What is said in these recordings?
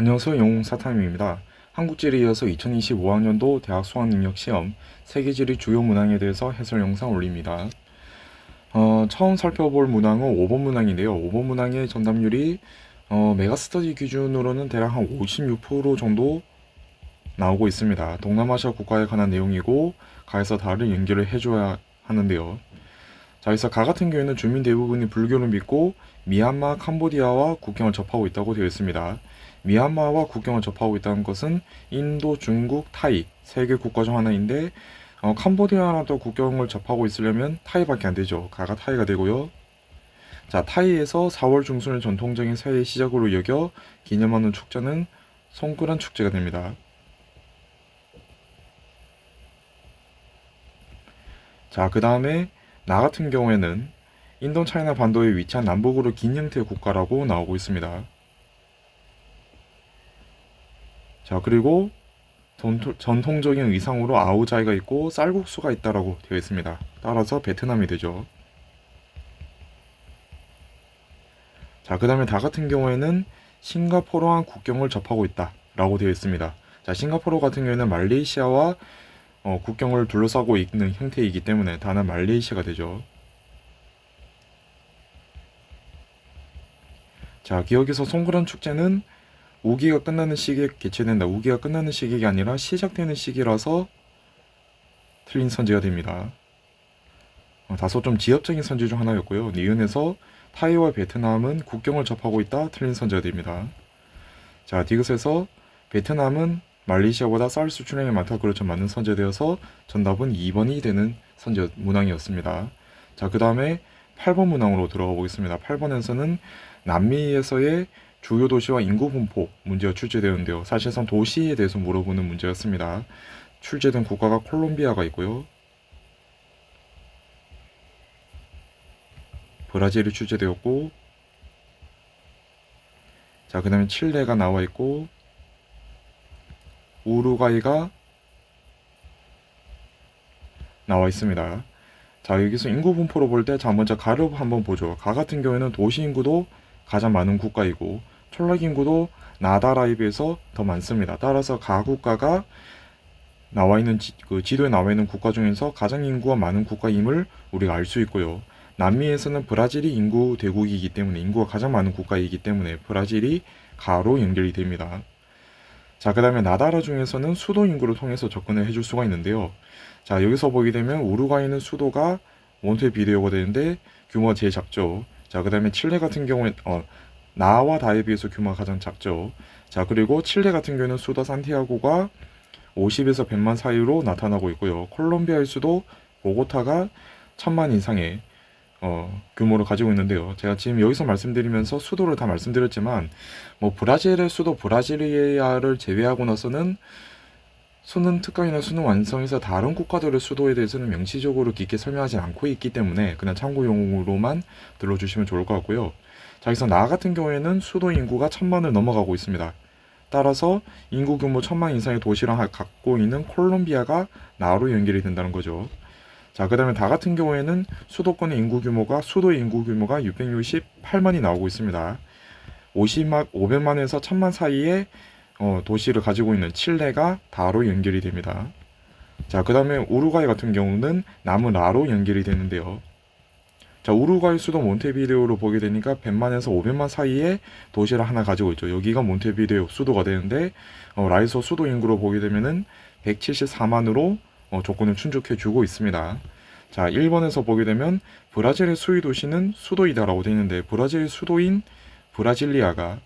안녕하세요. 영웅사탐입니다. 한국지에 이어서 2025학년도 대학 수학능력시험 세계지리 주요 문항에 대해서 해설 영상 올립니다. 처음 살펴볼 문항은 5번 문항인데요. 5번 문항의 정답률이 메가스터디 기준으로는 대략 한 56% 정도 나오고 있습니다. 동남아시아 국가에 관한 내용이고 가에서 다른 연결을 해줘야 하는데요. 자, 그래서 가 같은 경우에는 주민 대부분이 불교를 믿고 미얀마, 캄보디아와 국경을 접하고 있다고 되어 있습니다. 미얀마와 국경을 접하고 있다는 것은 인도, 중국, 타이 세 개 국가 중 하나인데 캄보디아랑도 국경을 접하고 있으려면 타이밖에 안 되죠. 가가 타이가 되고요. 자, 타이에서 4월 중순을 전통적인 새해의 시작으로 여겨 기념하는 축제는 송크란 축제가 됩니다. 자, 그 다음에 나 같은 경우에는 인도 차이나 반도에 위치한 남북으로 긴 형태의 국가라고 나오고 있습니다. 자, 그리고 전통적인 의상으로 아우자이가 있고 쌀국수가 있다라고 되어 있습니다. 따라서 베트남이 되죠. 자, 그 다음에 다 같은 경우에는 싱가포르와 국경을 접하고 있다라고 되어 있습니다. 자, 싱가포르 같은 경우에는 말레이시아와 국경을 둘러싸고 있는 형태이기 때문에 다는 말레이시아가 되죠. 자, 기억에서 송크란 축제는 우기가 끝나는 시기에 개최된다. 우기가 끝나는 시기가 아니라 시작되는 시기라서 틀린 선지가 됩니다. 다소 좀 지엽적인 선지 중 하나였고요. 니은에서 타이와 베트남은 국경을 접하고 있다. 틀린 선지가 됩니다. 자, 디귿에서 베트남은 말레이시아보다 쌀 수출량이 많다. 그렇죠. 맞는 선제되어서 정답은 2번이 되는 선제 문항이었습니다. 자, 그 다음에 8번 문항으로 들어가 보겠습니다. 8번에서는 남미에서의 주요 도시와 인구 분포 문제가 출제되었는데요. 사실상 도시에 대해서 물어보는 문제였습니다. 출제된 국가가 콜롬비아가 있고요. 브라질이 출제되었고, 자, 그 다음에 칠레가 나와 있고, 우루과이가 나와 있습니다. 자, 여기서 인구 분포로 볼 때, 자, 먼저 가를 한번 보죠. 가 같은 경우에는 도시 인구도 가장 많은 국가이고, 촌락 인구도 나다라에 비해서 더 많습니다. 따라서 가 국가가 나와 있는 지도에 나와 있는 국가 중에서 가장 인구가 많은 국가임을 우리가 알 수 있고요. 남미에서는 브라질이 인구 대국이기 때문에 인구가 가장 많은 국가이기 때문에 브라질이 가로 연결이 됩니다. 자, 그 다음에 나다라 중에서는 수도 인구를 통해서 접근을 해줄 수가 있는데요. 자, 여기서 보게 되면 우루과이는 수도가 몬테비데오가 되는데 규모가 제일 작죠. 자, 그 다음에 칠레 같은 경우에 나와 다에 비해서 규모가 가장 작죠. 자, 그리고 칠레 같은 경우에는 수도 산티아고가 50에서 100만 사이로 나타나고 있고요. 콜롬비아의 수도 보고타가 1000만 이상의 규모를 가지고 있는데요. 제가 지금 여기서 말씀드리면서 수도를 다 말씀드렸지만, 뭐 브라질의 수도 브라질리아를 제외하고 나서는 수능 특강이나 수능 완성에서 다른 국가들의 수도에 대해서는 명시적으로 깊게 설명하지 않고 있기 때문에 그냥 참고용으로만 들어주시면 좋을 것 같고요. 자, 여기서 나 같은 경우에는 수도 인구가 1000만을 넘어가고 있습니다. 따라서 인구 규모 1000만 이상의 도시랑 갖고 있는 콜롬비아가 나로 연결이 된다는 거죠. 자, 그 다음에 다 같은 경우에는 수도권의 인구 규모가 수도의 인구 규모가 668만이 나오고 있습니다. 500만에서 1000만 사이에 도시를 가지고 있는 칠레가 다로 연결이 됩니다. 자, 그 다음에 우루과이 같은 경우는 남은 라로 연결이 되는데요. 자, 우루과이 수도 몬테비데오로 보게 되니까 100만에서 500만 사이에 도시를 하나 가지고 있죠. 여기가 몬테비데오 수도가 되는데 라에서 수도 인구로 보게 되면은 174만으로 조건을 충족해 주고 있습니다. 자, 1번에서 보게 되면 브라질의 수위 도시는 수도이다라고 되어 있는데 브라질의 수도인 브라질리아가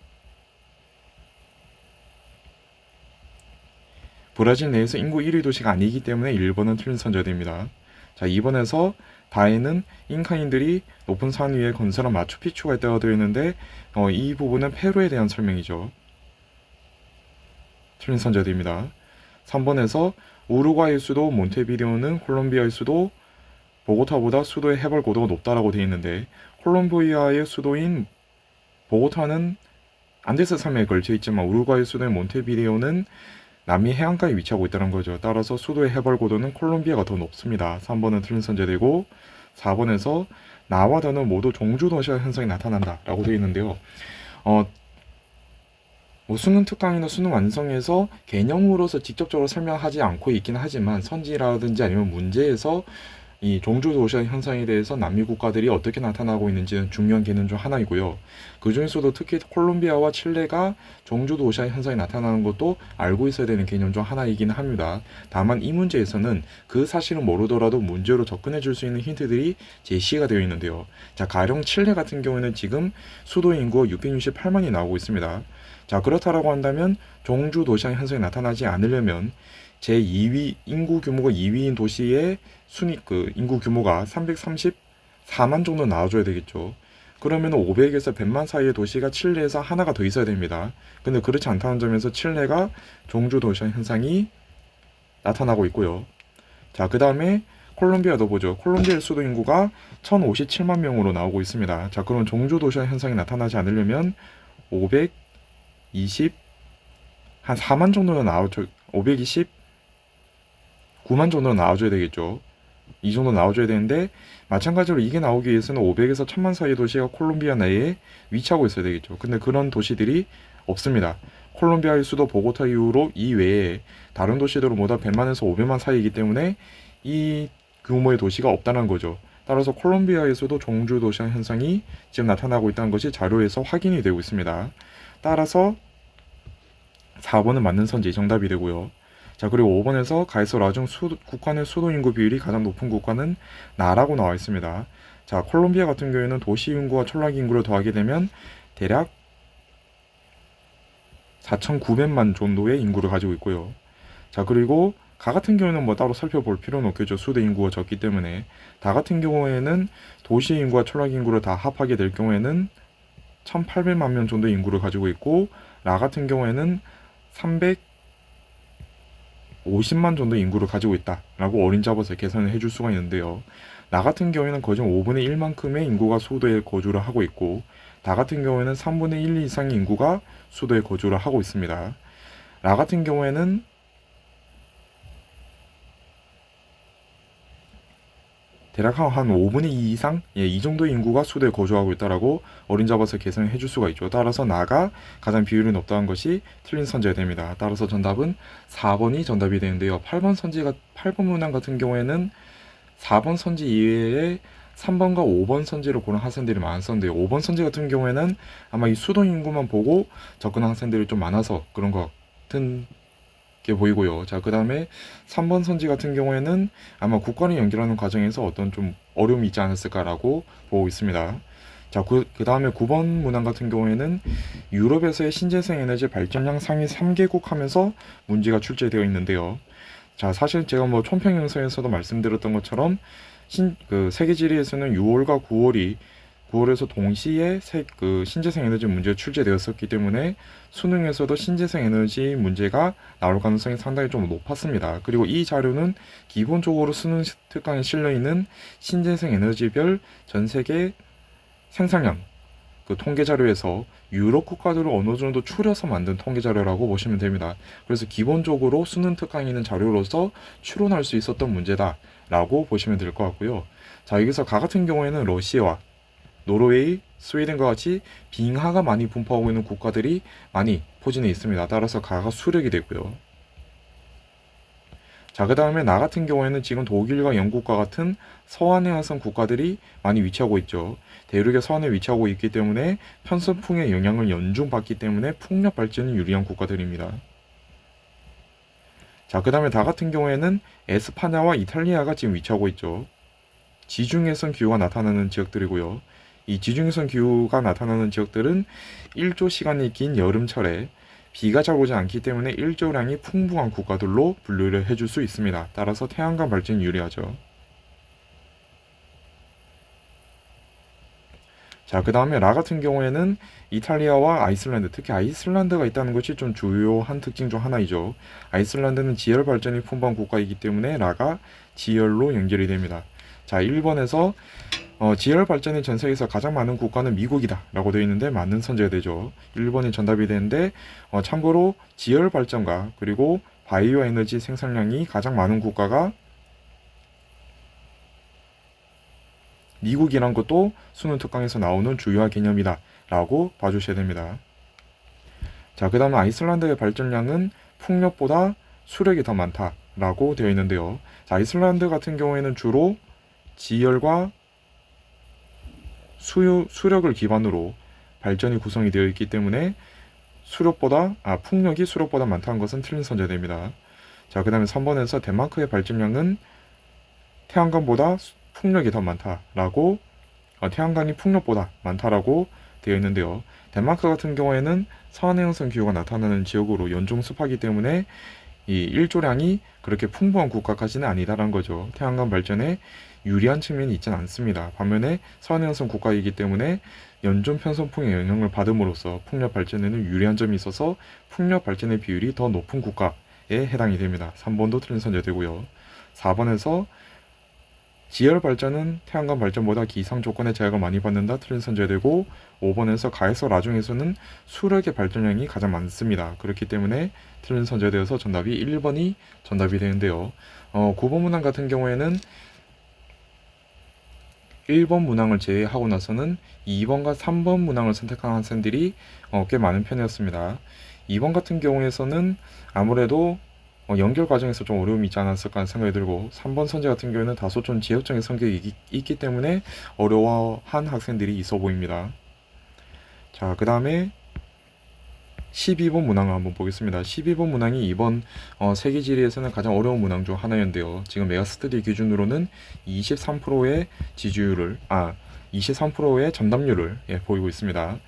브라질 내에서 인구 1위 도시가 아니기 때문에 1번은 틀린 선저됩니다. 자, 2번에서 다에는 잉카인들이 높은 산 위에 건설한 마추픽추가 있다고 되어 있는데 이 부분은 페루에 대한 설명이죠. 틀린 선저됩니다. 3번에서 우루과이 수도 몬테비데오는 콜롬비아의 수도 보고타보다 수도의 해발 고도가 높다라고 되어 있는데 콜롬비아의 수도인 보고타는 안데스 산맥에 걸쳐 있지만 우루과이 수도인 몬테비데오는 남미 해안가에 위치하고 있다는 거죠. 따라서 수도의 해발 고도는 콜롬비아가 더 높습니다. 3번은 틀린 선제되고 4번에서 나와 다는 모두 종주 도시화 현상이 나타난다 라고 되어 있는데요. 뭐 수능 특강이나 수능 완성에서 개념으로서 직접적으로 설명하지 않고 있긴 하지만 선지라든지 아니면 문제에서 이 종주도시화 현상에 대해서 남미 국가들이 어떻게 나타나고 있는지는 중요한 개념 중 하나이고요. 그 중에서도 특히 콜롬비아와 칠레가 종주도시화 현상이 나타나는 것도 알고 있어야 되는 개념 중 하나이긴 합니다. 다만 이 문제에서는 그 사실을 모르더라도 문제로 접근해 줄 수 있는 힌트들이 제시가 되어 있는데요. 자, 가령 칠레 같은 경우에는 지금 수도 인구가 668만이 나오고 있습니다. 자, 그렇다라고 한다면 종주도시화 현상이 나타나지 않으려면 제2위 인구 규모가 2위인 도시의 순위 인구 규모가 334만 정도 나와줘야 되겠죠. 그러면 500에서 100만 사이의 도시가 칠레에서 하나가 더 있어야 됩니다. 근데 그렇지 않다는 점에서 칠레가 종주 도시 현상이 나타나고 있고요. 자, 그 다음에 콜롬비아도 보죠. 콜롬비아 수도 인구가 1057만 명으로 나오고 있습니다. 자, 그럼 종주 도시 현상이 나타나지 않으려면 520 한 4만 정도는 나오죠. 529만 정도는 나와줘야 되겠죠. 이 정도 나와줘야 되는데 마찬가지로 이게 나오기 위해서는 500에서 1000만 사이의 도시가 콜롬비아 내에 위치하고 있어야 되겠죠. 근데 그런 도시들이 없습니다. 콜롬비아의 수도 보고타 이후로 이 외에 다른 도시들보다 100만에서 500만 사이이기 때문에 이 규모의 도시가 없다는 거죠. 따라서 콜롬비아에서도 종주 도시화 현상이 지금 나타나고 있다는 것이 자료에서 확인이 되고 있습니다. 따라서 4번은 맞는 선지 정답이 되고요. 자, 그리고 5번에서 가이소 라중 국가의 수도 인구 비율이 가장 높은 국가는 나라고 나와 있습니다. 자, 콜롬비아 같은 경우에는 도시 인구와 촌락 인구를 더하게 되면 대략 4,900만 정도의 인구를 가지고 있고요. 자, 그리고 가 같은 경우에는 뭐 따로 살펴볼 필요는 없겠죠. 수도 인구가 적기 때문에. 다 같은 경우에는 도시 인구와 촌락 인구를 다 합하게 될 경우에는 1,800만 명 정도의 인구를 가지고 있고, 라 같은 경우에는 350만 정도 인구를 가지고 있다라고 어린 잡아서 계산을 해줄 수가 있는데요. 나 같은 경우에는 거의 5분의 1만큼의 인구가 수도에 거주를 하고 있고, 다 같은 경우에는 3분의 1 이상의 인구가 수도에 거주를 하고 있습니다. 라 같은 경우에는 대략 한 5분의 2 이상? 이 정도의 인구가 수도에 거주하고 있다라고 어린 잡아서 계산을 해줄 수가 있죠. 따라서 나가 가장 비율이 높다는 것이 틀린 선지가 됩니다. 따라서 정답은 4번이 정답이 되는데요. 8번 문항 같은 경우에는 4번 선지 이외에 3번과 5번 선지를 고른 학생들이 많았었는데요. 5번 선지 같은 경우에는 아마 이 수도 인구만 보고 접근한 학생들이 좀 많아서 그런 것 같은 게 보이고요. 자, 그 다음에 3번 선지 같은 경우에는 아마 국가를 연결하는 과정에서 어떤 좀 어려움이 있지 않았을까라고 보고 있습니다. 자, 그 다음에 9번 문항 같은 경우에는 유럽에서의 신재생 에너지 발전량 상위 3개국 하면서 문제가 출제되어 있는데요. 자, 사실 제가 뭐 총평영상에서도 말씀드렸던 것처럼 세계지리에서는 6월과 9월에서 동시에 신재생 에너지 문제가 출제되었었기 때문에 수능에서도 신재생 에너지 문제가 나올 가능성이 상당히 좀 높았습니다. 그리고 이 자료는 기본적으로 수능 특강에 실려있는 신재생 에너지별 전 세계 생산량 통계 자료에서 유럽 국가들을 어느 정도 추려서 만든 통계 자료라고 보시면 됩니다. 그래서 기본적으로 수능 특강에 있는 자료로서 추론할 수 있었던 문제다라고 보시면 될 것 같고요. 자, 여기서 가 같은 경우에는 러시아와 노르웨이, 스웨덴과 같이 빙하가 많이 분포하고 있는 국가들이 많이 포진해 있습니다. 따라서 가가 수력이 되고요. 자, 그 다음에 나 같은 경우에는 지금 독일과 영국과 같은 서한해안선 국가들이 많이 위치하고 있죠. 대륙의 서한에 위치하고 있기 때문에 편서풍의 영향을 연중받기 때문에 풍력 발전이 유리한 국가들입니다. 자, 그 다음에 나 같은 경우에는 에스파냐와 이탈리아가 지금 위치하고 있죠. 지중해성 기후가 나타나는 지역들이고요. 이 지중해성 기후가 나타나는 지역들은 일조 시간이 긴 여름철에 비가 잘 오지 않기 때문에 일조량이 풍부한 국가들로 분류를 해줄 수 있습니다. 따라서 태양광 발전이 유리하죠. 자, 그 다음에 라 같은 경우에는 이탈리아와 아이슬란드, 특히 아이슬란드가 있다는 것이 좀 주요한 특징 중 하나이죠. 아이슬란드는 지열 발전이 풍부한 국가이기 때문에 라가 지열로 연결이 됩니다. 자, 1번에서 지열 발전이 전 세계에서 가장 많은 국가는 미국이다 라고 되어 있는데 맞는 선제가 되죠. 1번이 정답이 되는데 참고로 지열 발전과 그리고 바이오 에너지 생산량이 가장 많은 국가가 미국이란 것도 수능 특강에서 나오는 주요한 개념이다 라고 봐주셔야 됩니다. 자, 그 다음에 아이슬란드의 발전량은 풍력보다 수력이 더 많다라고 되어 있는데요. 자, 아이슬란드 같은 경우에는 주로 지열과 수력을 기반으로 발전이 구성이 되어 있기 때문에 풍력이 수력보다 많다는 것은 틀린 선제됩니다. 자, 그 다음에 3번에서 덴마크의 발전량은 태양광보다 풍력이 더 많다라고, 태양광이 풍력보다 많다라고 되어 있는데요. 덴마크 같은 경우에는 서한해형성 기후가 나타나는 지역으로 연중 습하기 때문에 이 일조량이 그렇게 풍부한 국가까지는 아니다라는 거죠. 태양광 발전에 유리한 측면이 있지는 않습니다. 반면에 서한해형성 국가이기 때문에 연중 편선풍의 영향을 받음으로써 풍력 발전에는 유리한 점이 있어서 풍력 발전의 비율이 더 높은 국가에 해당이 됩니다. 3번도 틀린 선제되고요. 4번에서 지열 발전은 태양광 발전보다 기상 조건에 제약을 많이 받는다. 틀린 선제되고 5번에서 가에서 라중에서는 수력의 발전량이 가장 많습니다. 그렇기 때문에 틀린 선제되어서 정답이 1번이 정답이 되는데요. 9번 문항 같은 경우에는 1번 문항을 제외하고 나서는 2번과 3번 문항을 선택한 학생들이 꽤 많은 편이었습니다. 2번 같은 경우에서는 아무래도 연결 과정에서 좀 어려움이 있지 않았을까 하는 생각이 들고 3번 선제 같은 경우에는 다소 좀 지역적인 성격이 있기 때문에 어려워한 학생들이 있어 보입니다. 자, 그 다음에 12번 문항을 한번 보겠습니다. 12번 문항이 이번 세계지리에서는 가장 어려운 문항 중 하나였는데요. 지금 메가스터디 기준으로는 23%의 지지율을 23%의 정답률을 보이고 있습니다.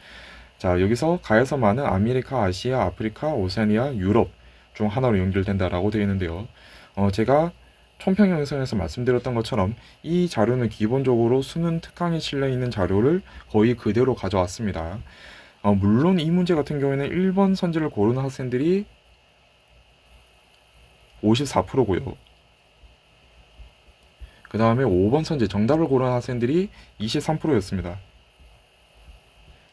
자, 여기서 가에서 많은 아메리카, 아시아, 아프리카, 오세아니아, 유럽 중 하나로 연결된다라고 되어 있는데요. 제가 총평 영상에서 말씀드렸던 것처럼 이 자료는 기본적으로 수능 특강에 실려 있는 자료를 거의 그대로 가져왔습니다. 물론 이 문제 같은 경우에는 1번 선지를 고르는 학생들이 54%고요. 그 다음에 5번 선지 정답을 고르는 학생들이 23%였습니다.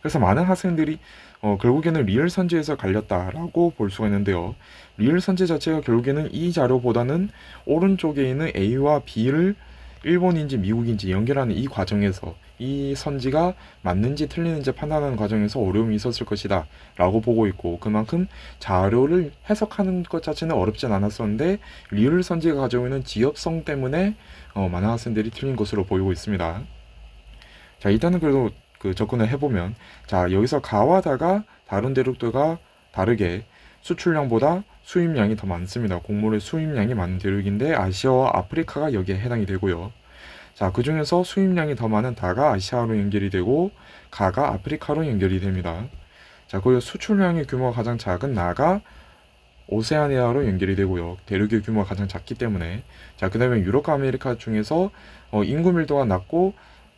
그래서 많은 학생들이 결국에는 리얼 선지에서 갈렸다라고 볼 수가 있는데요. 리얼 선지 자체가 결국에는 이 자료보다는 오른쪽에 있는 A와 B를 일본인지 미국인지 연결하는 이 과정에서 이 선지가 맞는지 틀리는지 판단하는 과정에서 어려움이 있었을 것이다 라고 보고 있고, 그만큼 자료를 해석하는 것 자체는 어렵진 않았었는데 리얼 선지가 가지고 있는 지엽성 때문에 많은 학생들이 틀린 것으로 보이고 있습니다. 자, 일단은 그래도 접근을 해보면, 자, 여기서 가와 다가 다른 대륙들과 다르게 수출량보다 수입량이 더 많습니다. 곡물의 수입량이 많은 대륙인데 아시아와 아프리카가 여기에 해당이 되고요. 자, 그 중에서 수입량이 더 많은 다가 아시아로 연결이 되고 가가 아프리카로 연결이 됩니다. 자, 그리고 수출량의 규모가 가장 작은 나가 오세아니아로 연결이 되고요. 대륙의 규모가 가장 작기 때문에. 자, 그 다음에 유럽과 아메리카 중에서 인구 밀도가 낮고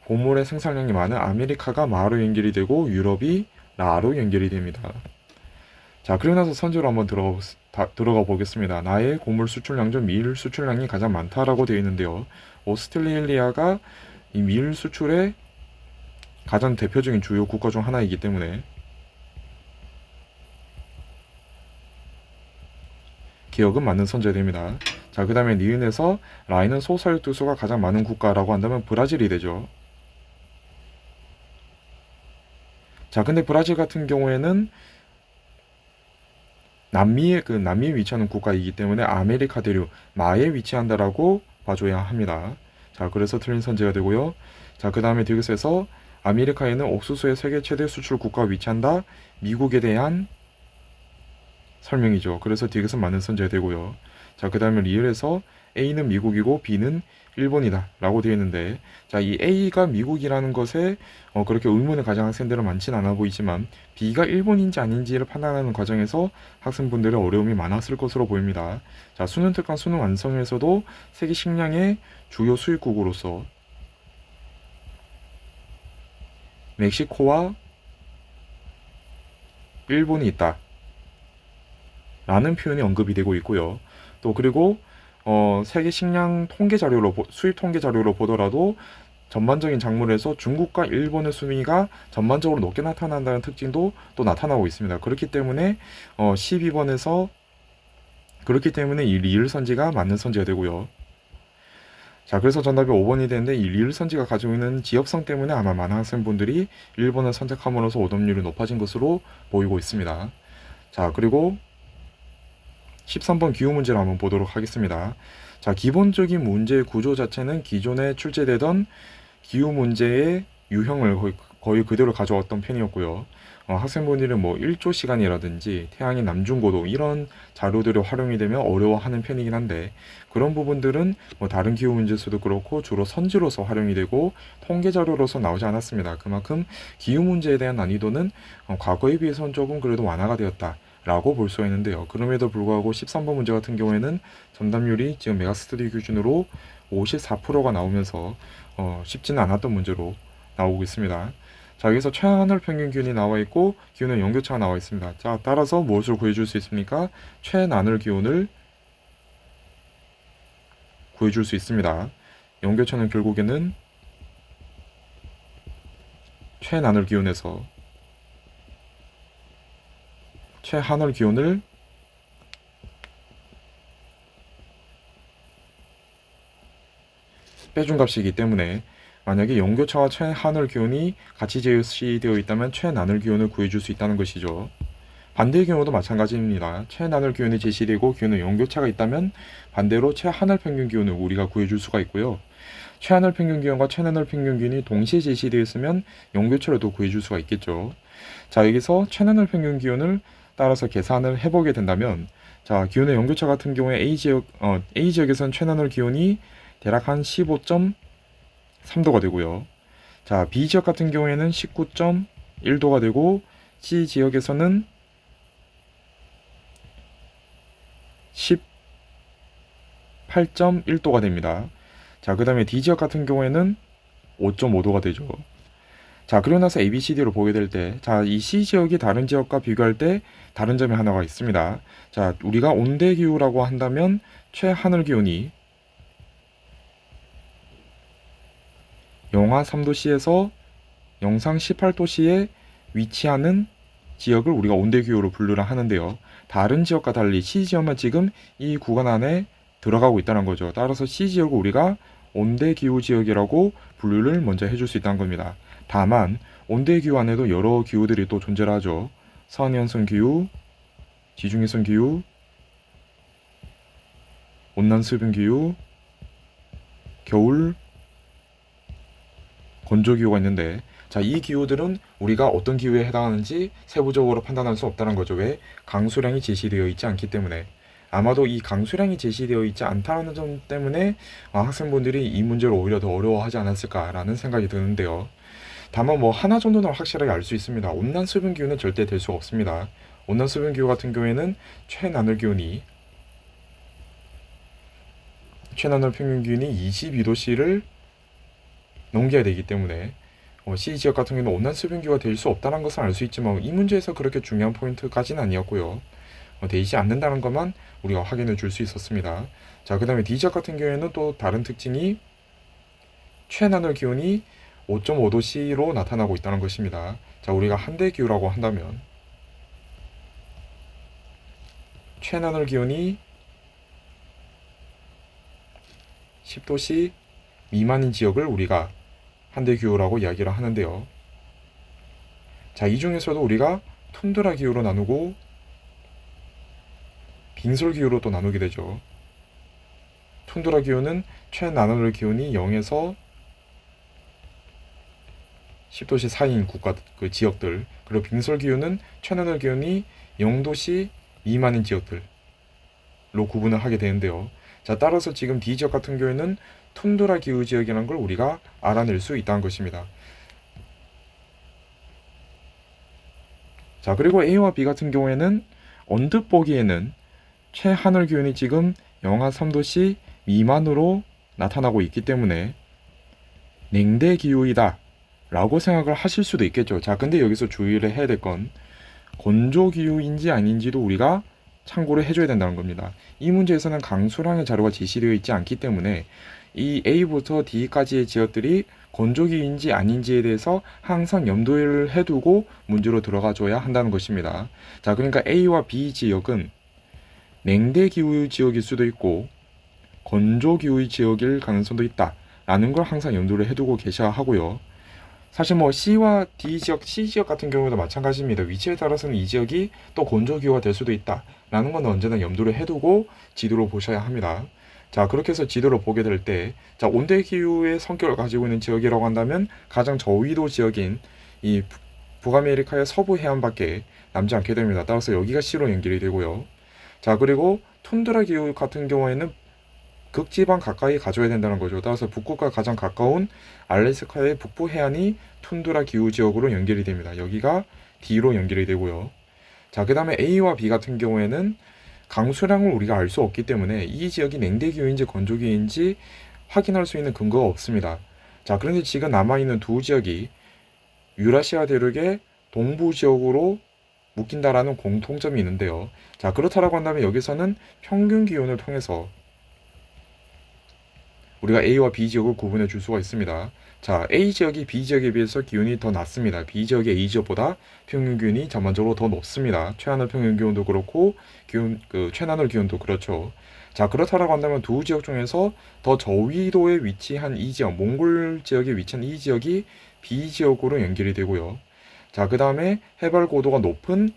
곡물의 생산량이 많은 아메리카가 마로 연결이 되고 유럽이 라로 연결이 됩니다. 자, 그리고 나서 선제로 한번 들어가 보겠습니다. 나의 곡물 수출량 중 밀 수출량이 가장 많다라고 되어 있는데요. 오스트레일리아가 이 밀 수출의 가장 대표적인 주요 국가 중 하나이기 때문에 기억은 맞는 선제됩니다. 자, 그 다음에 니은에서 라인은 소사육두수가 가장 많은 국가라고 한다면 브라질이 되죠. 자, 근데 브라질 같은 경우에는 남미에 위치하는 국가이기 때문에 아메리카 대륙 마에 위치한다라고 봐줘야 합니다. 자, 그래서 틀린 선제가 되고요. 자, 그 다음에 디귿에서 아메리카에는 옥수수의 세계 최대 수출 국가가 위치한다. 미국에 대한 설명이죠. 그래서 디귿은 맞는 선제가 되고요. 자, 그 다음에 리을에서 A는 미국이고 B는 일본이다 라고 되어 있는데, 자, 이 A가 미국이라는 것에 그렇게 의문을 가진 학생들은 많지는 않아 보이지만 B가 일본인지 아닌지를 판단하는 과정에서 학생분들의 어려움이 많았을 것으로 보입니다. 자, 수능 특강 수능 완성에서도 세계 식량의 주요 수입국으로서 멕시코와 일본이 있다 라는 표현이 언급이 되고 있고요. 또 그리고 세계 식량 통계 자료로 수입 통계 자료로 보더라도 전반적인 작물에서 중국과 일본의 순위가 전반적으로 높게 나타난다는 특징도 또 나타나고 있습니다. 그렇기 때문에 12번에서 그렇기 때문에 이 리을 선지가 맞는 선지가 되고요. 자, 그래서 정답이 5번이 되는데 이 리을 선지가 가지고 있는 지역성 때문에 아마 많은 학생분들이 1번을 선택함으로써 오답률이 높아진 것으로 보이고 있습니다. 자, 그리고 13번 기후 문제를 한번 보도록 하겠습니다. 자, 기본적인 문제의 구조 자체는 기존에 출제되던 기후 문제의 유형을 거의 그대로 가져왔던 편이었고요. 학생분들은 뭐 1조 시간이라든지 태양의 남중고도 이런 자료들이 활용이 되면 어려워하는 편이긴 한데, 그런 부분들은 뭐 다른 기후 문제에서도 그렇고 주로 선지로서 활용이 되고 통계 자료로서 나오지 않았습니다. 그만큼 기후 문제에 대한 난이도는 과거에 비해서는 조금 그래도 완화가 되었다 라고 볼 수가 있는데요. 그럼에도 불구하고 13번 문제 같은 경우에는 정답률이 지금 메가스터디 기준으로 54%가 나오면서 쉽지는 않았던 문제로 나오고 있습니다. 자, 여기서 최하늘 평균 기온이 나와 있고 기온의 연교차가 나와 있습니다. 자, 따라서 무엇을 구해줄 수 있습니까? 최나늘 기온을 구해줄 수 있습니다. 연교차는 결국에는 최나늘 기온에서 최하늘 기온을 빼준 값이기 때문에 만약에 연교차와 최하늘 기온이 같이 제시되어 있다면 최나늘 기온을 구해줄 수 있다는 것이죠. 반대의 경우도 마찬가지입니다. 최나늘 기온이 제시되고 기온의 연교차가 있다면 반대로 최하늘 평균 기온을 우리가 구해줄 수가 있고요. 최하늘 평균 기온과 최나늘 평균 기온이 동시에 제시되어 있으면 연교차로도 구해줄 수가 있겠죠. 자, 여기서 최나늘 평균 기온을 따라서 계산을 해보게 된다면, 자, 기온의 연교차 같은 경우에 A지역에서는 최나늘 기온이 대략 한 15.3도가 되고요. 자, B지역 같은 경우에는 19.1도가 되고 C지역에서는 18.1도가 됩니다. 자, 그 다음에 D지역 같은 경우에는 5.5도가 되죠. 자, 그러고 나서 ABCD로 보게 될 때, 자, 이 C지역이 다른 지역과 비교할 때 다른 점이 하나가 있습니다. 자, 우리가 온대기후라고 한다면 최하늘 기온이 영하 3도씨에서 영상 18도씨에 위치하는 지역을 우리가 온대기후로 분류를 하는데요. 다른 지역과 달리 C지역만 지금 이 구간 안에 들어가고 있다는 거죠. 따라서 C지역을 우리가 온대기후 지역이라고 분류를 먼저 해줄 수 있다는 겁니다. 다만 온대기후 안에도 여러 기후들이 또 존재를 하죠. 서한연성 기후, 지중해성 기후, 온난수분 기후, 겨울 건조기후가 있는데, 자, 이 기후들은 우리가 어떤 기후에 해당하는지 세부적으로 판단할 수 없다는 거죠. 왜? 강수량이 제시되어 있지 않기 때문에. 아마도 이 강수량이 제시되어 있지 않다는 점 때문에 학생분들이 이 문제를 오히려 더 어려워하지 않았을까라는 생각이 드는데요. 다만 뭐 하나 정도는 확실하게 알 수 있습니다. 온난수분 기후는 절대 될 수가 없습니다. 온난수분 기후 같은 경우에는 최나늘 평균 기온이 22도씨를 넘겨야 되기 때문에 C지역 같은 경우는 온난수분기가 될 수 없다는 것은 알 수 있지만 이 문제에서 그렇게 중요한 포인트까지는 아니었고요. 되지 않는다는 것만 우리가 확인해 줄 수 있었습니다. 자, 그 다음에 D지역 같은 경우에는 또 다른 특징이 최나늘 기온이 5.5도씨로 나타나고 있다는 것입니다. 자, 우리가 한대기후라고 한다면 최나늘 기온이 10도씨 미만인 지역을 우리가 한대기후라고 이야기를 하는데요. 자, 이 중에서도 우리가 툰드라 기후로 나누고 빙솔 기후로 또 나누게 되죠. 툰드라 기후는 최나늘 기온이 0에서 10도씨 사이인 그 지역들, 그리고 빙솔 기후는 최나늘 기온이 0도씨 미만인 지역들로 구분을 하게 되는데요. 자, 따라서 지금 D지역 같은 경우에는 툰드라 기후 지역이라는 걸 우리가 알아낼 수 있다는 것입니다. 자, 그리고 A와 B 같은 경우에는 언뜻 보기에는 최하늘 기온이 지금 영하 3도씨 미만으로 나타나고 있기 때문에 냉대 기후이다 라고 생각을 하실 수도 있겠죠. 자, 근데 여기서 주의를 해야 될 건 건조 기후인지 아닌지도 우리가 참고를 해줘야 된다는 겁니다. 이 문제에서는 강수량의 자료가 제시되어 있지 않기 때문에 이 A부터 D까지의 지역들이 건조기인지 아닌지에 대해서 항상 염두를 해두고 문제로 들어가 줘야 한다는 것입니다. 자, 그러니까 A와 B 지역은 냉대기후 지역일 수도 있고 건조기후 지역일 가능성도 있다 라는 걸 항상 염두를 해두고 계셔야 하고요. 사실 뭐 C와 D 지역, C 지역 같은 경우도 마찬가지입니다. 위치에 따라서는 이 지역이 또 건조기후가 될 수도 있다라는 건 언제나 염두를 해두고 지도를 보셔야 합니다. 자, 그렇게 해서 지도를 보게 될 때, 자, 온대기후의 성격을 가지고 있는 지역이라고 한다면 가장 저위도 지역인 이 북아메리카의 서부 해안밖에 남지 않게 됩니다. 따라서 여기가 C로 연결이 되고요. 자, 그리고 툰드라 기후 같은 경우에는 극지방 가까이 가져야 된다는 거죠. 따라서 북극과 가장 가까운 알래스카의 북부 해안이 툰드라 기후 지역으로 연결이 됩니다. 여기가 D로 연결이 되고요. 자, 그 다음에 A와 B 같은 경우에는 강수량을 우리가 알 수 없기 때문에 이 지역이 냉대기후인지 건조기후인지 확인할 수 있는 근거가 없습니다. 자, 그런데 지금 남아있는 두 지역이 유라시아 대륙의 동부 지역으로 묶인다라는 공통점이 있는데요. 자, 그렇다라고 한다면 여기서는 평균 기온을 통해서 우리가 A와 B 지역을 구분해 줄 수가 있습니다. 자, A 지역이 B 지역에 비해서 기온이 더 낮습니다. B 지역이 A 지역보다 평균 기온이 전반적으로 더 높습니다. 최하늘 평균 기온도 그렇고 최나늘 기온도 그렇죠. 자, 그렇다라고 한다면 두 지역 중에서 더 저위도에 위치한 이 지역, 몽골 지역에 위치한 이 지역이 B 지역으로 연결이 되고요. 자, 그 다음에 해발 고도가 높은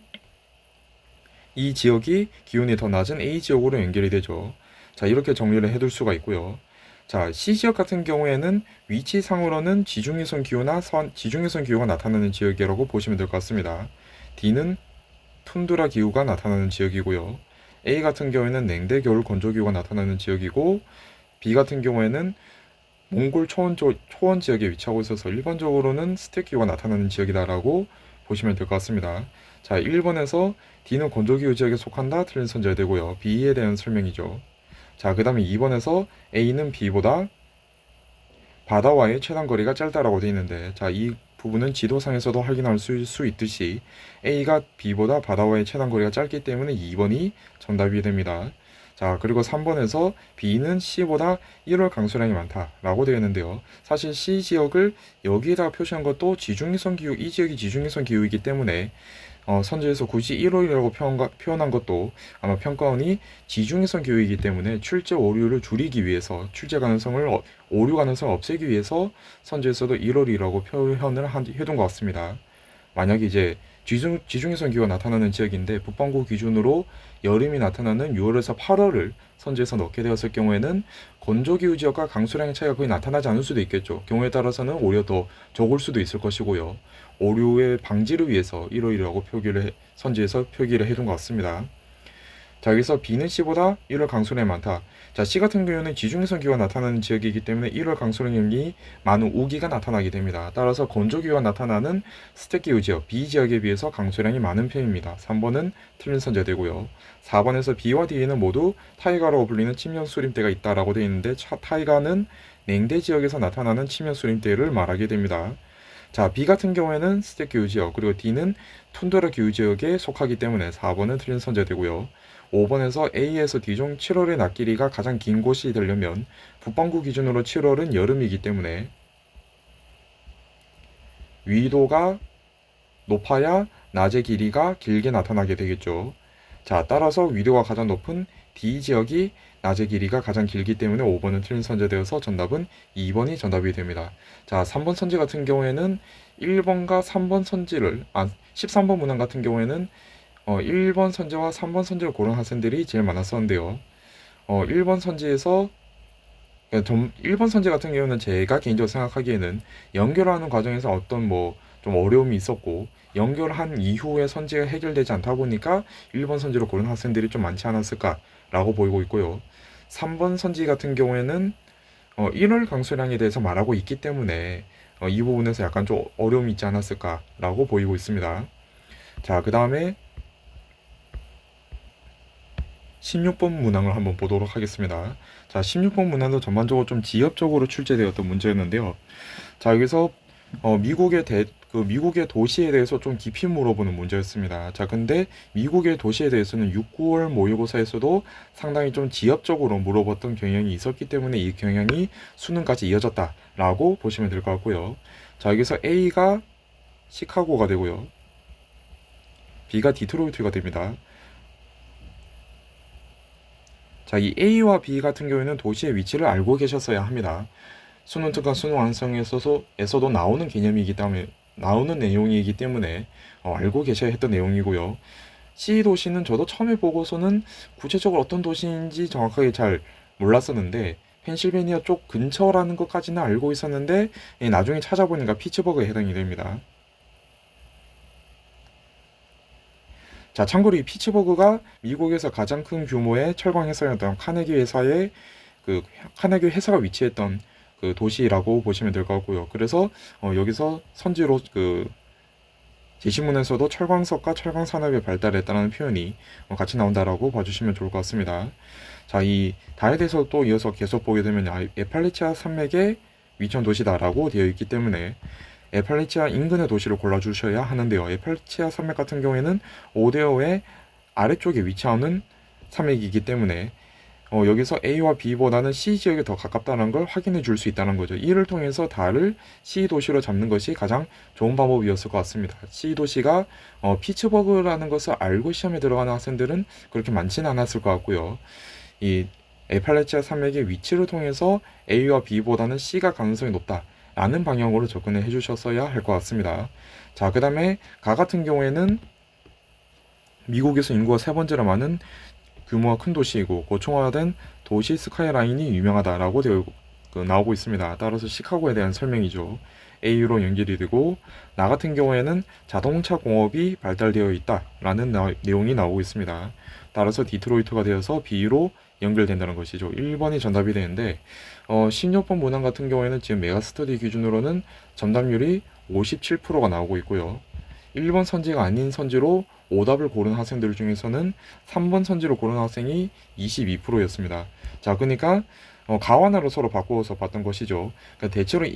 이 지역이 기온이 더 낮은 A 지역으로 연결이 되죠. 자, 이렇게 정리를 해둘 수가 있고요. 자, C지역 같은 경우에는 위치상으로는 지중해선 기후나 지중해선 기후가 나타나는 지역이라고 보시면 될 것 같습니다. D는 툰드라 기후가 나타나는 지역이고요. A 같은 경우에는 냉대 겨울 건조 기후가 나타나는 지역이고, B 같은 경우에는 몽골 초원 지역에 위치하고 있어서 일반적으로는 스택 기후가 나타나는 지역이다라고 보시면 될 것 같습니다. 자, 1번에서 D는 건조 기후 지역에 속한다, 틀린 선제가 되고요. B에 대한 설명이죠. 자, 그 다음에 2번에서 A는 B보다 바다와의 최단 거리가 짧다라고 되어 있는데, 자, 이 부분은 지도상에서도 확인할 수 있듯이 A가 B보다 바다와의 최단 거리가 짧기 때문에 2번이 정답이 됩니다. 자, 그리고 3번에서 B는 C보다 1월 강수량이 많다라고 되어 있는데요. 사실 C 지역을 여기에다가 표시한 것도 지중해선 기후, 이 지역이 지중해선 기후이기 때문에 선지에서 굳이 1월이라고 표현한 것도 아마 평가원이 지중해선 기후이기 때문에 출제 오류를 줄이기 위해서 오류 가능성을 없애기 위해서 선지에서도 1월이라고 표현을 해둔 것 같습니다. 만약에 이제 지중해선 기후가 나타나는 지역인데 북반구 기준으로 여름이 나타나는 6월에서 8월을 선지에서 넣게 되었을 경우에는 건조기후 지역과 강수량의 차이가 거의 나타나지 않을 수도 있겠죠. 경우에 따라서는 오히려 더 적을 수도 있을 것이고요. 오류의 방지를 위해서 1월이라고 선지에서 표기를 해둔 것 같습니다. 자, 여기서 B는 C보다 1월 강수량이 많다. 자, C 같은 경우는 지중해선 기후가 나타나는 지역이기 때문에 1월 강수량이 많은 우기가 나타나게 됩니다. 따라서 건조기후가 나타나는 스택기후 지역 B 지역에 비해서 강수량이 많은 편입니다. 3번은 틀린 선제되고요. 4번에서 B와 D에는 모두 타이가라고 불리는 침면수림대가 있다라고 되어 있는데 타이가는 냉대 지역에서 나타나는 침면수림대를 말하게 됩니다. 자, B 같은 경우에는 스택기후 지역, 그리고 D는 툰드라 기후 지역에 속하기 때문에 4번은 틀린 선제되고요. 5번에서 A에서 D 중 7월의 낮 길이가 가장 긴 곳이 되려면 북반구 기준으로 7월은 여름이기 때문에 위도가 높아야 낮의 길이가 길게 나타나게 되겠죠. 자, 따라서 위도가 가장 높은 D 지역이 낮의 길이가 가장 길기 때문에 5번은 틀린 선제되어서 정답은 2번이 정답이 됩니다. 자, 3번 선지 같은 경우에는 1번과 3번 선지를 13번 문항 같은 경우에는 1번 선지와 3번 선지를 고른 학생들이 제일 많았었는데요. 1번 선지에서 1번 선지 같은 경우는 제가 개인적으로 생각하기에는 연결하는 과정에서 어떤 좀 어려움이 있었고 연결한 이후에 선지가 해결되지 않다 보니까 1번 선지로 고른 학생들이 좀 많지 않았을까라고 보이고 있고요. 3번 선지 같은 경우에는 1월 강수량에 대해서 말하고 있기 때문에 이 부분에서 약간 좀 어려움이 있지 않았을까라고 보이고 있습니다. 자, 그 다음에 16번 문항을 한번 보도록 하겠습니다. 자, 16번 문항도 전반적으로 좀 지역적으로 출제되었던 문제였는데요. 자, 여기서 미국의 도시에 대해서 좀 깊이 물어보는 문제였습니다. 자, 근데 미국의 도시에 대해서는 6, 9월 모의고사에서도 상당히 좀 지역적으로 물어봤던 경향이 있었기 때문에 이 경향이 수능까지 이어졌다라고 보시면 될 것 같고요. 자, 여기서 A가 시카고가 되고요. B가 디트로이트가 됩니다. 자, 이 A와 B 같은 경우에는 도시의 위치를 알고 계셨어야 합니다. 수능 특강 수능 완성에서도 나오는 개념이기 때문에 나오는 내용이기 때문에 알고 계셔야 했던 내용이고요. C 도시는 저도 처음에 보고서는 구체적으로 어떤 도시인지 정확하게 잘 몰랐었는데 펜실베니아 쪽 근처라는 것까지는 알고 있었는데 나중에 찾아보니까 피츠버그에 해당이 됩니다. 자, 참고로 이 피츠버그가 미국에서 가장 큰 규모의 철강 회사였던 카네기 회사의 카네기 회사가 위치했던 그 도시라고 보시면 될 것 같고요. 그래서 여기서 선지로 제시문에서도 철광석과 철강 산업이 발달했다는 표현이 같이 나온다라고 봐주시면 좋을 것 같습니다. 자, 이 다에 대해서 또 이어서 계속 보게 되면 에팔리치아 산맥의 위치한 도시다라고 되어 있기 때문에 에팔리치아 인근의 도시를 골라주셔야 하는데요. 에팔리치아 산맥 같은 경우에는 오데오의 아래쪽에 위치하는 산맥이기 때문에 여기서 A와 B보다는 C 지역에 더 가깝다는 걸 확인해 줄 수 있다는 거죠. 이를 통해서 다를 C 도시로 잡는 것이 가장 좋은 방법이었을 것 같습니다. C 도시가 피츠버그라는 것을 알고 시험에 들어가는 학생들은 그렇게 많지는 않았을 것 같고요. 이 에팔레치아 산맥의 위치를 통해서 A와 B보다는 C가 가능성이 높다 라는 방향으로 접근을 해주셨어야 할 것 같습니다. 자, 그 다음에 가 같은 경우에는 미국에서 인구가 세 번째로 많은 규모가 큰 도시이고 고층화된 도시 스카이라인이 유명하다라고 나오고 있습니다. 따라서 시카고에 대한 설명이죠. A로 연결이 되고 나 같은 경우에는 자동차 공업이 발달되어 있다라는 내용이 나오고 있습니다. 따라서 디트로이트가 되어서 B로 연결된다는 것이죠. 1번이 정답이 되는데 16번 문항 같은 경우에는 지금 메가스터디 기준으로는 정답률이 57%가 나오고 있고요. 1번 선지가 아닌 선지로 오답을 고른 학생들 중에서는 3번 선지로 고른 학생이 22%였습니다. 자, 그러니까 가와나를 서로 바꾸어서 봤던 것이죠. 그러니까 대체로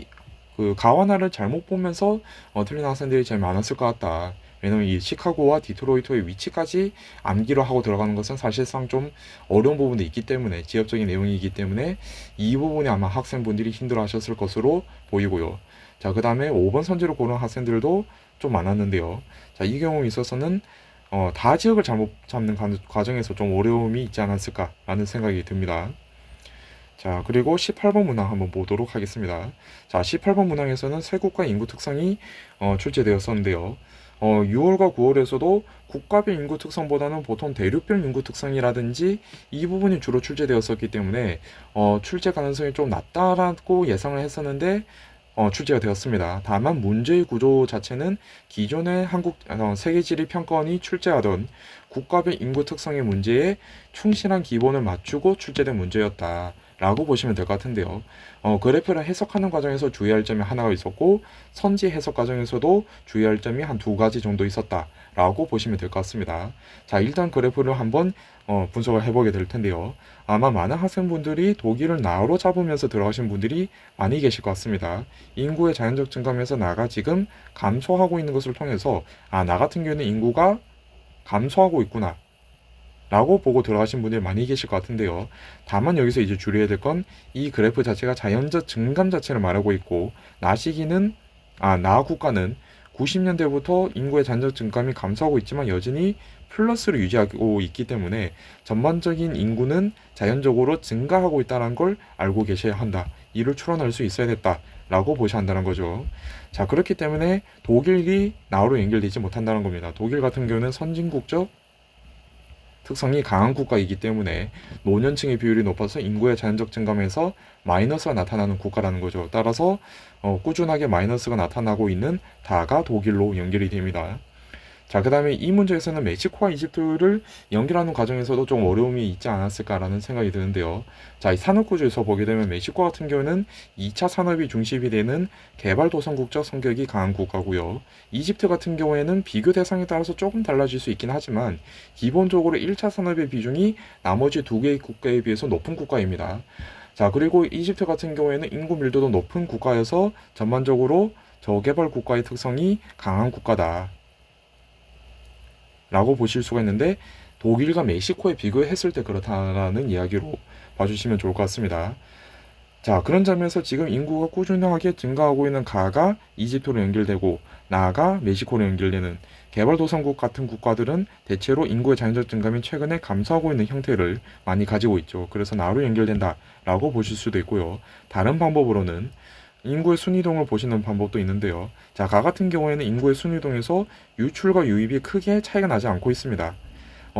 그 가와나를 잘못 보면서 틀린 학생들이 제일 많았을 것 같다. 왜냐면 이 시카고와 디트로이트의 위치까지 암기를 하고 들어가는 것은 사실상 좀 어려운 부분도 있기 때문에 지역적인 내용이기 때문에 이 부분에 아마 학생분들이 힘들어 하셨을 것으로 보이고요. 자, 그 다음에 5번 선지로 고른 학생들도 좀 많았는데요. 자, 이 경우에 있어서는 다 지역을 잘못 잡는 과정에서 좀 어려움이 있지 않았을까라는 생각이 듭니다. 자, 그리고 18번 문항 한번 보도록 하겠습니다. 자, 18번 문항에서는 세 국가 인구 특성이 출제되었었는데요. 6월과 9월에서도 국가별 인구 특성보다는 보통 대륙별 인구 특성이라든지 이 부분이 주로 출제되었었기 때문에 출제 가능성이 좀 낮다라고 예상을 했었는데 출제가 되었습니다. 다만 문제의 구조 자체는 기존의 세계지리평가원이 출제하던 국가별 인구 특성의 문제에 충실한 기본을 맞추고 출제된 문제였다 라고 보시면 될 것 같은데요. 그래프를 해석하는 과정에서 주의할 점이 하나가 있었고 선지 해석 과정에서도 주의할 점이 한 두 가지 정도 있었다 라고 보시면 될 것 같습니다. 자, 일단 그래프를 한번 분석을 해보게 될 텐데요. 아마 많은 학생분들이 독일을 나로 잡으면서 들어가신 분들이 많이 계실 것 같습니다. 인구의 자연적 증가면서 나가 지금 감소하고 있는 것을 통해서 나 같은 경우는 인구가 감소하고 있구나 라고 보고 들어가신 분들이 많이 계실 것 같은데요. 다만 여기서 이제 주의해야 될 건 이 그래프 자체가 자연적 증감 자체를 말하고 있고 나 국가는 90년대부터 인구의 자연적 증감이 감소하고 있지만 여전히 플러스를 유지하고 있기 때문에 전반적인 인구는 자연적으로 증가하고 있다는 걸 알고 계셔야 한다. 이를 추론할 수 있어야 됐다. 라고 보셔야 한다는 거죠. 자, 그렇기 때문에 독일이 나로 연결되지 못한다는 겁니다. 독일 같은 경우는 선진국적 특성이 강한 국가이기 때문에 노년층의 비율이 높아서 인구의 자연적 증감에서 마이너스가 나타나는 국가라는 거죠. 따라서 꾸준하게 마이너스가 나타나고 있는 다가 독일로 연결이 됩니다. 자, 그 다음에 이 문제에서는 멕시코와 이집트를 연결하는 과정에서도 좀 어려움이 있지 않았을까라는 생각이 드는데요. 자, 이 산업구조에서 보게 되면 멕시코 같은 경우는 2차 산업이 중심이 되는 개발도상국적 성격이 강한 국가고요. 이집트 같은 경우에는 비교 대상에 따라서 조금 달라질 수 있긴 하지만 기본적으로 1차 산업의 비중이 나머지 두 개의 국가에 비해서 높은 국가입니다. 자, 그리고 이집트 같은 경우에는 인구 밀도도 높은 국가여서 전반적으로 저개발 국가의 특성이 강한 국가다 라고 보실 수가 있는데 독일과 멕시코에 비교했을 때 그렇다는 이야기로 봐주시면 좋을 것 같습니다. 자, 그런 점에서 지금 인구가 꾸준하게 증가하고 있는 가가 이집트로 연결되고 나아가 멕시코로 연결되는 개발도상국 같은 국가들은 대체로 인구의 자연적 증감이 최근에 감소하고 있는 형태를 많이 가지고 있죠. 그래서 나로 연결된다라고 보실 수도 있고요. 다른 방법으로는 인구의 순이동을 보시는 방법도 있는데요. 자, 가 같은 경우에는 인구의 순이동에서 유출과 유입이 크게 차이가 나지 않고 있습니다.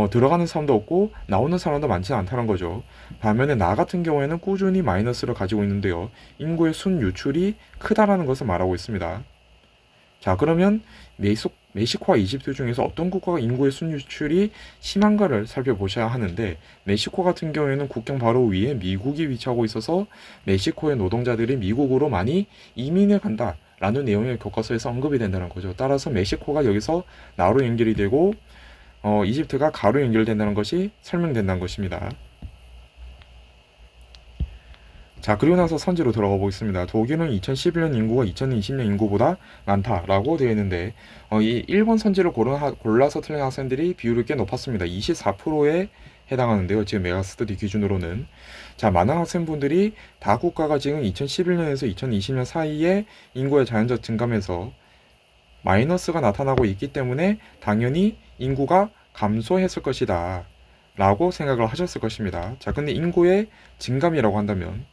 들어가는 사람도 없고 나오는 사람도 많지 않다는 거죠. 반면에 나 같은 경우에는 꾸준히 마이너스를 가지고 있는데요. 인구의 순 유출이 크다라는 것을 말하고 있습니다. 자, 그러면 멕시코와 이집트 중에서 어떤 국가가 인구의 순 유출이 심한가를 살펴보셔야 하는데, 멕시코 같은 경우에는 국경 바로 위에 미국이 위치하고 있어서 멕시코의 노동자들이 미국으로 많이 이민을 간다 라는 내용의 교과서에서 언급이 된다는 거죠. 따라서 멕시코가 여기서 나로 연결이 되고 이집트가 가로 연결된다는 것이 설명된다는 것입니다. 자, 그리고 나서 선지로 들어가 보겠습니다. 독일은 2011년 인구가 2020년 인구보다 많다라고 되어 있는데, 이 1번 선지를 골라서 틀린 학생들이 비율이 꽤 높았습니다. 24%에 해당하는데요. 지금 메가스터디 기준으로는. 자, 많은 학생분들이 다 국가가 지금 2011년에서 2020년 사이에 인구의 자연적 증감에서 마이너스가 나타나고 있기 때문에 당연히 인구가 감소했을 것이다 라고 생각을 하셨을 것입니다. 자, 근데 인구의 증감이라고 한다면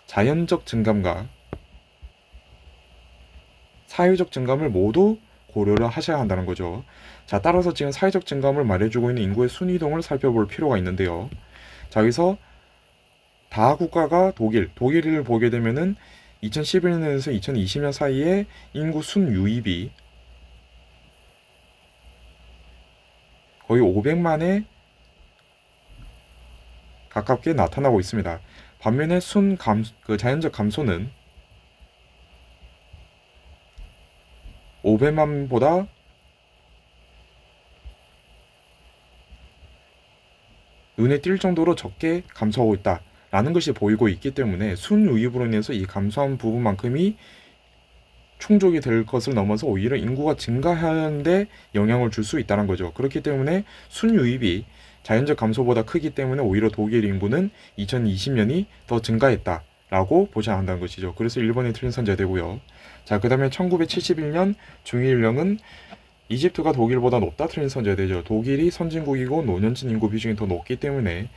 자연적 증감과 사회적 증감을 모두 고려를 하셔야 한다는 거죠. 자, 따라서 지금 사회적 증감을 말해주고 있는 인구의 순이동을 살펴볼 필요가 있는데요. 자, 여기서 다 국가가 독일을 보게 되면은 2011년에서 2020년 사이에 인구 순 유입이 거의 500만에 가깝게 나타나고 있습니다. 반면에 자연적 감소는 500만보다 눈에 띌 정도로 적게 감소하고 있다라는 것이 보이고 있기 때문에 순유입으로 인해서 이 감소한 부분만큼이 충족이 될 것을 넘어서 오히려 인구가 증가하는데 영향을 줄 수 있다는 거죠. 그렇기 때문에 순유입이 자연적 감소보다 크기 때문에 오히려 독일 인구는 2020년이 더 증가했다라고 보셔야 한다는 것이죠. 그래서 1번이 틀린 선제가 되고요. 자, 그 다음에 1971년 중위연령은 이집트가 독일보다 높다 틀린 선제가 되죠. 독일이 선진국이고 노년층 인구 비중이 더 높기 때문에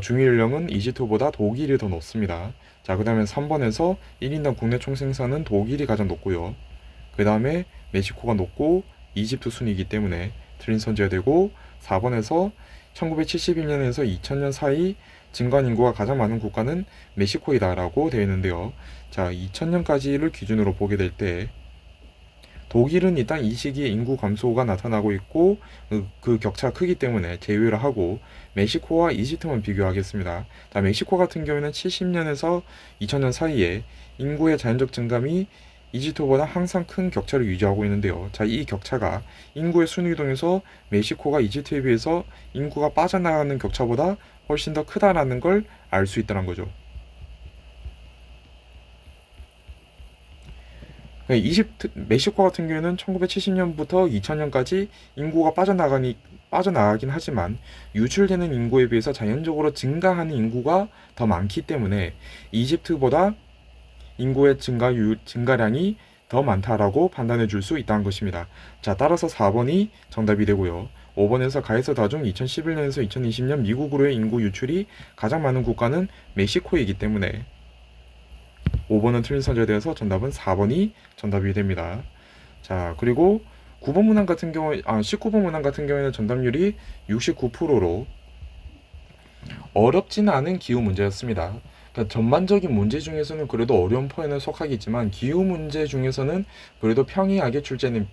중위연령은 이집트보다 독일이 더 높습니다. 자, 그 다음에 3번에서 1인당 국내 총생산은 독일이 가장 높고요. 그 다음에 멕시코가 높고 이집트 순이기 때문에 틀린 선제가 되고, 4번에서 1971년에서 2000년 사이 증가한 인구가 가장 많은 국가는 멕시코이다라고 되어 있는데요. 자, 2000년까지를 기준으로 보게 될 때 독일은 일단 이 시기에 인구 감소가 나타나고 있고 그 격차가 크기 때문에 제외를 하고 멕시코와 이집트만 비교하겠습니다. 자, 멕시코 같은 경우에는 70년에서 2000년 사이에 인구의 자연적 증감이 이집트보다 항상 큰 격차를 유지하고 있는데요. 자, 이 격차가 인구의 순이동에서 멕시코가 이집트에 비해서 인구가 빠져나가는 격차보다 훨씬 더 크다라는 걸 알 수 있다는 거죠. 멕시코 같은 경우에는 1970년부터 2000년까지 인구가 빠져나가긴 하지만 유출되는 인구에 비해서 자연적으로 증가하는 인구가 더 많기 때문에 이집트보다 인구의 증가량이 더 많다라고 판단해 줄 수 있다는 것입니다. 자, 따라서 4번이 정답이 되고요. 5번에서 가에서 다중 2011년에서 2020년 미국으로의 인구 유출이 가장 많은 국가는 멕시코이기 때문에 5번은 틀린 선제에 대해서 정답은 4번이 정답이 됩니다. 자, 그리고 9번 문항 같은 경우, 19번 문항 같은 경우에는 정답률이 69%로 어렵지는 않은 기후 문제였습니다. 그러니까 전반적인 문제 중에서는 그래도 어려운 편에 속하겠지만 기후 문제 중에서는 그래도 평이하게 출제된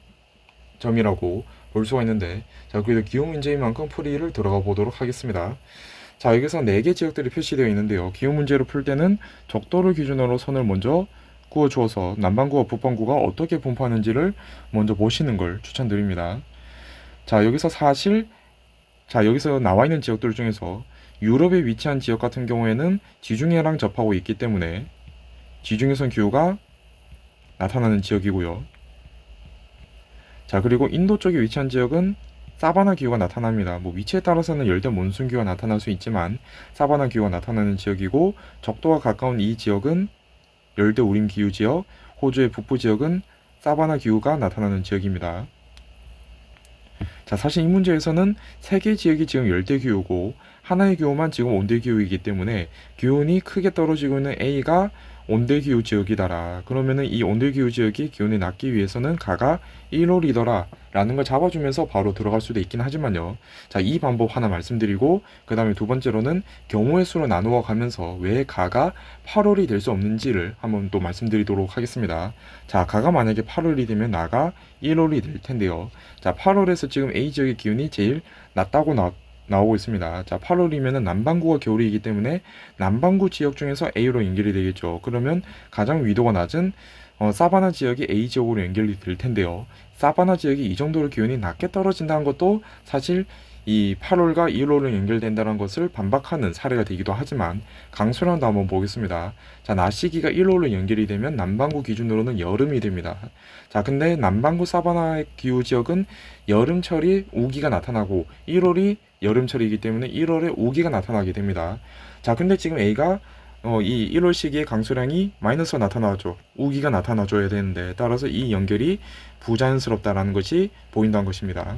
점이라고 볼 수가 있는데, 자, 그래도 기후 문제인 만큼 풀이를 들어가 보도록 하겠습니다. 자, 여기서 4개 지역들이 표시되어 있는데요. 기후 문제를 풀 때는 적도를 기준으로 선을 먼저 그어주어서 남반구와 북반구가 어떻게 분포하는지를 먼저 보시는 걸 추천드립니다. 자, 여기서 나와 있는 지역들 중에서 유럽에 위치한 지역 같은 경우에는 지중해랑 접하고 있기 때문에 지중해선 기후가 나타나는 지역이고요. 자, 그리고 인도 쪽에 위치한 지역은 사바나 기후가 나타납니다. 뭐 위치에 따라서는 열대 몬순 기후가 나타날 수 있지만 사바나 기후가 나타나는 지역이고, 적도가 가까운 이 지역은 열대 우림 기후 지역, 호주의 북부 지역은 사바나 기후가 나타나는 지역입니다. 자, 사실 이 문제에서는 세 개 지역이 지금 열대 기후고 하나의 기후만 지금 온대 기후이기 때문에 기온이 크게 떨어지고 있는 A가 온대 기후 지역이다라. 그러면은 이 온대 기후 지역이 기온이 낮기 위해서는 가가 1월이더라 라는 걸 잡아주면서 바로 들어갈 수도 있긴 하지만요. 자, 이 방법 하나 말씀드리고, 그 다음에 두 번째로는 경우의 수로 나누어 가면서 왜 가가 8월이 될 수 없는지를 한번 또 말씀드리도록 하겠습니다. 자, 가가 만약에 8월이 되면 나가 1월이 될 텐데요. 자, 8월에서 지금 A 지역의 기온이 제일 낮다고 나오고 있습니다. 자, 8월이면은 남반구가 겨울이기 때문에 남반구 지역 중에서 A로 연결이 되겠죠. 그러면 가장 위도가 낮은 사바나 지역이 A 지역으로 연결이 될 텐데요. 사바나 지역이 이 정도로 기온이 낮게 떨어진다는 것도 사실 이 8월과 1월로 연결된다는 것을 반박하는 사례가 되기도 하지만, 강수량도 한번 보겠습니다. 자, 낮 시기가 1월로 연결이 되면 남반구 기준으로는 여름이 됩니다. 자, 근데 남반구 사바나 기후 지역은 여름철이 우기가 나타나고 1월이 여름철이기 때문에 1월에 우기가 나타나게 됩니다. 자, 근데 지금 A가 이 1월 시기에 강수량이 마이너스가 나타나죠. 우기가 나타나줘야 되는데, 따라서 이 연결이 부자연스럽다라는 것이 보인다는 것입니다.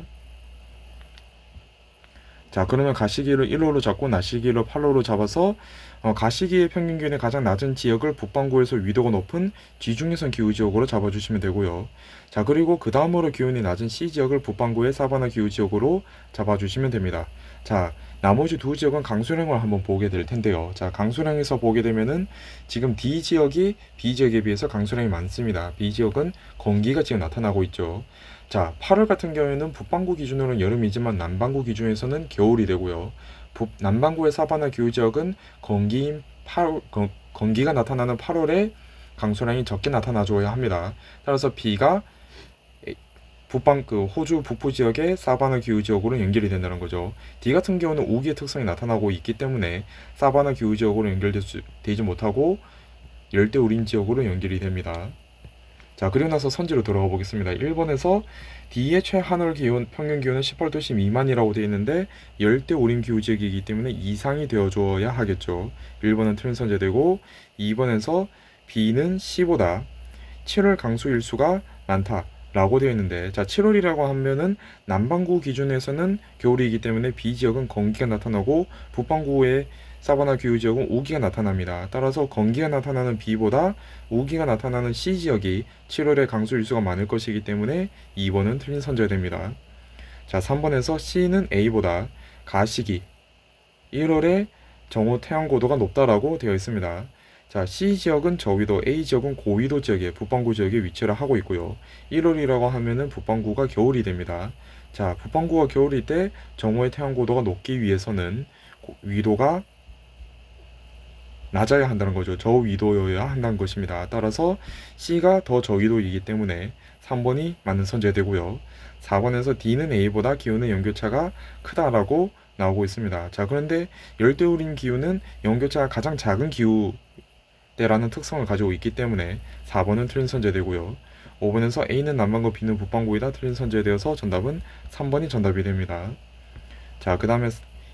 자, 그러면 가시기를 1호로 잡고 나시기를 8호로 잡아서 가시기의 평균 기온이 가장 낮은 지역을 북반구에서 위도가 높은 지중해선 기후지역으로 잡아주시면 되고요. 자, 그리고 그 다음으로 기온이 낮은 C지역을 북반구의 사바나 기후지역으로 잡아주시면 됩니다. 자, 나머지 두 지역은 강수량을 한번 보게 될 텐데요. 자, 강수량에서 보게 되면은 지금 D지역이 B지역에 비해서 강수량이 많습니다. B지역은 건기가 지금 나타나고 있죠. 자, 8월 같은 경우에는 북반구 기준으로는 여름이지만 남반구 기준에서는 겨울이 되고요. 남반구의 사바나 기후 지역은 건기가 나타나는 8월에 강수량이 적게 나타나줘야 합니다. 따라서 B가 호주 북부 지역의 사바나 기후 지역으로 연결이 된다는 거죠. D 같은 경우는 우기의 특성이 나타나고 있기 때문에 사바나 기후 지역으로 연결되지 못하고 열대 우림 지역으로 연결이 됩니다. 자, 그리고 나서 선지로 들어가 보겠습니다. 1번에서 D의 최하늘 기온, 평균 기온은 18도씨 미만이라고 되어 있는데 열대 우림 기후 지역이기 때문에 이상이 되어줘야 하겠죠. 1번은 틀린 선제되고, 2번에서 B는 C보다 7월 강수 일수가 많다 라고 되어 있는데, 자, 7월이라고 하면은 남반구 기준에서는 겨울이기 때문에 B 지역은 건기가 나타나고 북반구의 사바나 기후 지역은 우기가 나타납니다. 따라서 건기가 나타나는 B보다 우기가 나타나는 C 지역이 7월에 강수 일수가 많을 것이기 때문에 2번은 틀린 선제가 됩니다. 자, 3번에서 C는 A보다 가시기 1월에 정오 태양 고도가 높다라고 되어 있습니다. 자, C 지역은 저위도, A 지역은 고위도 지역에 북반구 지역에 위치를 하고 있고요. 1월이라고 하면은 북반구가 겨울이 됩니다. 자, 북반구가 겨울일 때 정오의 태양 고도가 높기 위해서는 위도가 낮아야 한다는 거죠. 저위도여야 한다는 것입니다. 따라서 C가 더 저위도이기 때문에 3번이 맞는 선제되고요. 4번에서 D는 A보다 기온의 연교차가 크다라고 나오고 있습니다. 자, 그런데 열대우림 기후는 연교차가 가장 작은 기후대라는 특성을 가지고 있기 때문에 4번은 틀린 선제되고요. 5번에서 A는 남반구, B는 북반구이다 틀린 선제되어서 정답은 3번이 정답이 됩니다. 자, 그 다음에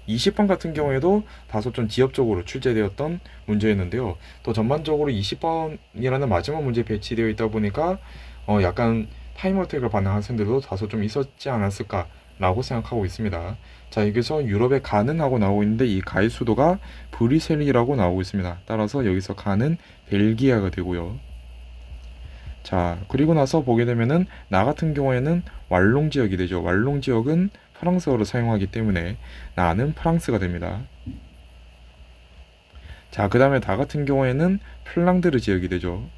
20번 같은 경우에도 다소 좀 지엽적으로 출제되었던 문제였는데요. 또 전반적으로 20번이라는 마지막 문제에 배치되어 있다 보니까 약간 타임어택을 받는 학생들도 다소 좀 있었지 않았을까 라고 생각하고 있습니다. 자, 여기서 유럽의 가는 하고 나오고 있는데 이 가의 수도가 브뤼셀이라고 나오고 있습니다. 따라서 여기서 가는 벨기아가 되고요. 자, 그리고 나서 보게 되면은 나 같은 경우에는 왈롱 지역이 되죠. 왈롱 지역은 프랑스어로 사용하기 때문에 나는 프랑스가 됩니다. 자, 그 다음에 다 같은 경우에는 플랑드르 지역이 되죠.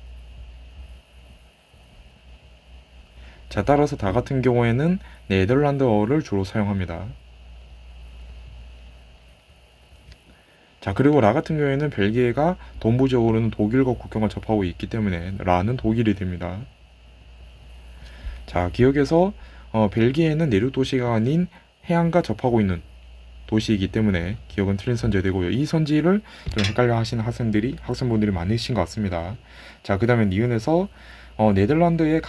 자, 따라서 다 같은 경우에는 네덜란드어를 주로 사용합니다. 자, 그리고 라 같은 경우에는 벨기에가 동부적으로는 독일과 국경을 접하고 있기 때문에 라는 독일이 됩니다. 자, 기억에서 벨기에는 내륙 도시가 아닌 해안과 접하고 있는 도시이기 때문에 기억은 틀린 선제되고요. 이 선지를 좀 헷갈려 하시는 학생분들이 많으신 것 같습니다. 자, 그 다음에 니은에서 네덜란드의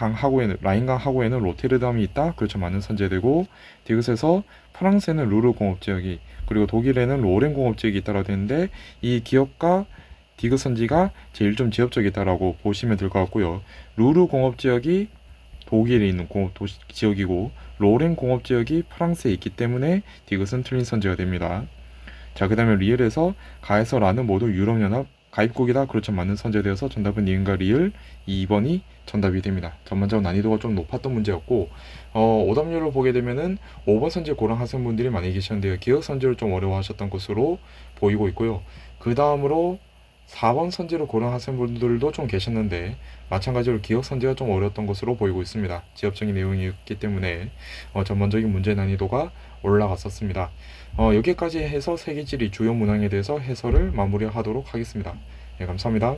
라인강 하구에는 로테르담이 있다. 그렇죠. 많은 선제되고, 디귿에서 프랑스에는 루르 공업지역이, 그리고 독일에는 로렌 공업지역이 있다라고 되는데, 이 기업과 디귿 선지가 제일 좀 지역적이다라고 보시면 될 것 같고요. 루르 공업지역이 독일에 있는 지역이고, 로렌 공업지역이 프랑스에 있기 때문에 디귿은 틀린 선지가 됩니다. 자, 그 다음에 리을에서 가에서 라는 모두 유럽연합 가입국이다. 그렇죠. 맞는 선제되어서 정답은 니은과 리을 2번이 정답이 됩니다. 전반적으로 난이도가 좀 높았던 문제였고, 오답률을 보게 되면은 5번 선제 고른 학생분들이 많이 계셨는데요. 기억 선제를 좀 어려워하셨던 것으로 보이고 있고요. 그 다음으로 4번 선제로 고른 학생분들도 좀 계셨는데, 마찬가지로 기억 선제가 좀 어려웠던 것으로 보이고 있습니다. 지엽적인 내용이었기 때문에 전반적인 문제 난이도가 올라갔었습니다. 여기까지 해서 세계지리 주요 문항에 대해서 해설을 마무리하도록 하겠습니다. 네, 감사합니다.